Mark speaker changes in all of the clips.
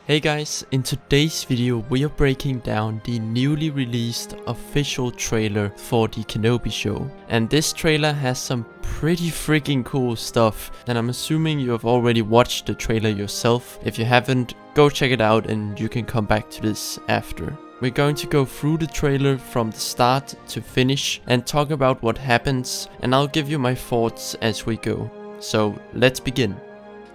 Speaker 1: Hey guys, in today's video we are breaking down the newly released official trailer for the Kenobi Show. And this trailer has some pretty freaking cool stuff, and I'm assuming you have already watched the trailer yourself. If you haven't, go check it out and you can come back to this after. We're going to go through the trailer from the start to finish and talk about what happens, and I'll give you my thoughts as we go. So let's begin.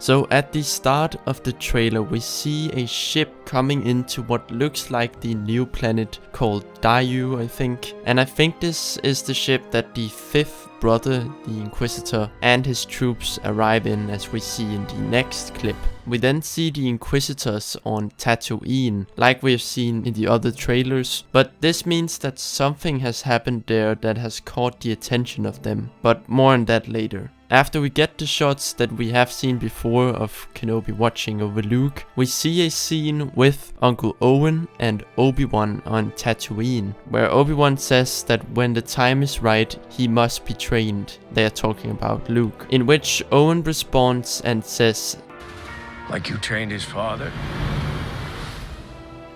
Speaker 1: So at the start of the trailer we see a ship coming into what looks like the new planet called Daiyu, I think. And I think this is the ship that the fifth brother, the Inquisitor, and his troops arrive in, as we see in the next clip. We then see the Inquisitors on Tatooine, like we have seen in the other trailers, but this means that something has happened there that has caught the attention of them, but more on that later. After we get the shots that we have seen before of Kenobi watching over Luke, we see a scene with Uncle Owen and Obi-Wan on Tatooine, where Obi-Wan says that when the time is right, he must be trained. They are talking about Luke, in which Owen responds and says,
Speaker 2: "Like you trained his father?"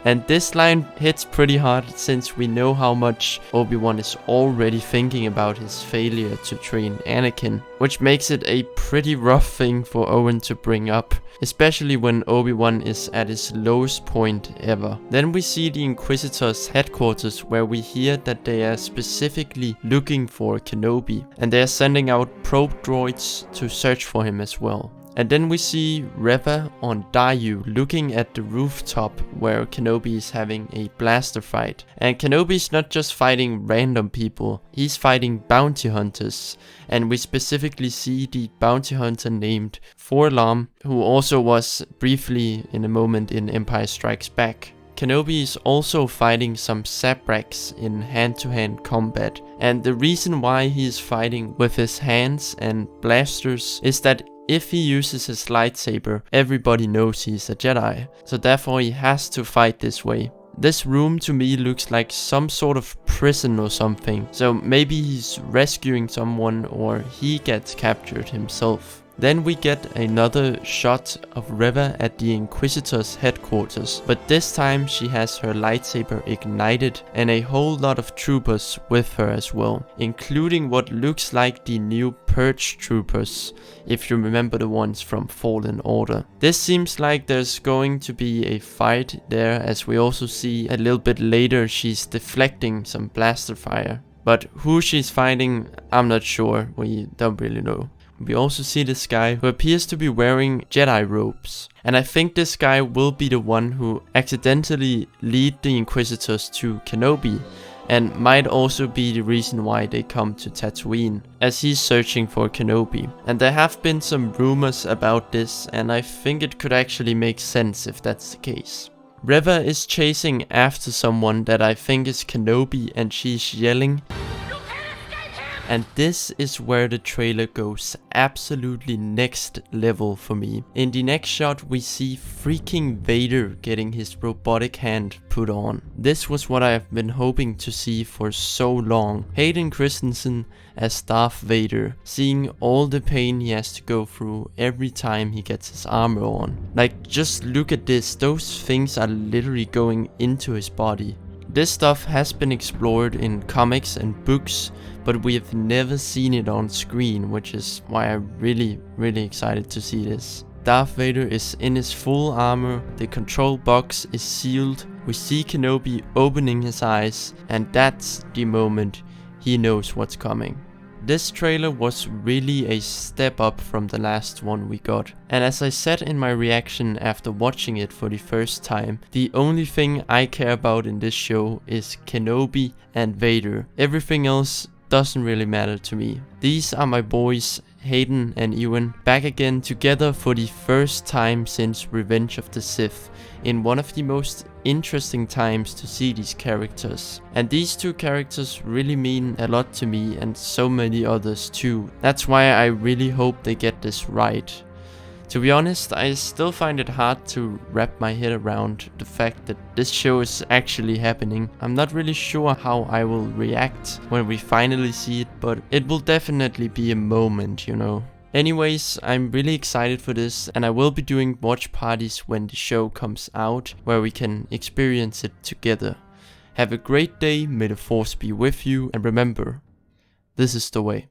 Speaker 1: And this line hits pretty hard since we know how much Obi-Wan is already thinking about his failure to train Anakin, which makes it a pretty rough thing for Owen to bring up, especially when Obi-Wan is at his lowest point ever. Then we see the Inquisitors' headquarters, where we hear that they are specifically looking for Kenobi, and they are sending out probe droids to search for him as well. And then we see Reva on Daiyu looking at the rooftop where Kenobi is having a blaster fight. And Kenobi is not just fighting random people, he's fighting bounty hunters. And we specifically see the bounty hunter named Forlam, who also was briefly in a moment in Empire Strikes Back. Kenobi is also fighting some Sabraks in hand-to-hand combat. And the reason why he is fighting with his hands and blasters is that if he uses his lightsaber, everybody knows he's a Jedi, so therefore he has to fight this way. This room to me looks like some sort of prison or something, so maybe he's rescuing someone or he gets captured himself. Then we get another shot of Reva at the Inquisitor's headquarters, but this time she has her lightsaber ignited and a whole lot of troopers with her as well, including what looks like the new Purge troopers, if you remember the ones from Fallen Order. This seems like there's going to be a fight there, as we also see a little bit later she's deflecting some blaster fire. But who she's fighting, I'm not sure, we don't really know. We also see this guy who appears to be wearing Jedi robes. And I think this guy will be the one who accidentally lead the Inquisitors to Kenobi, and might also be the reason why they come to Tatooine, as he's searching for Kenobi. And there have been some rumors about this, and I think it could actually make sense if that's the case. Reva is chasing after someone that I think is Kenobi, and she's yelling. And this is where the trailer goes absolutely next level for me. In the next shot we see freaking Vader getting his robotic hand put on. This was what I have been hoping to see for so long. Hayden Christensen as Darth Vader, seeing all the pain he has to go through every time he gets his armor on. Like, just look at this, those things are literally going into his body. This stuff has been explored in comics and books, but we have never seen it on screen, which is why I'm really excited to see this. Darth Vader is in his full armor, the control box is sealed, we see Kenobi opening his eyes, and that's the moment he knows what's coming. This trailer was really a step up from the last one we got. And as I said in my reaction after watching it for the first time, the only thing I care about in this show is Kenobi and Vader. Everything else doesn't really matter to me. These are my boys, Hayden and Ewan, back again together for the first time since Revenge of the Sith, in one of the most interesting times to see these characters. And these two characters really mean a lot to me, and so many others too. That's why I really hope they get this right. To be honest, I still find it hard to wrap my head around the fact that this show is actually happening. I'm not really sure how I will react when we finally see it, but it will definitely be a moment, you know. Anyways, I'm really excited for this, and I will be doing watch parties when the show comes out, where we can experience it together. Have a great day, may the force be with you, and remember, this is the way.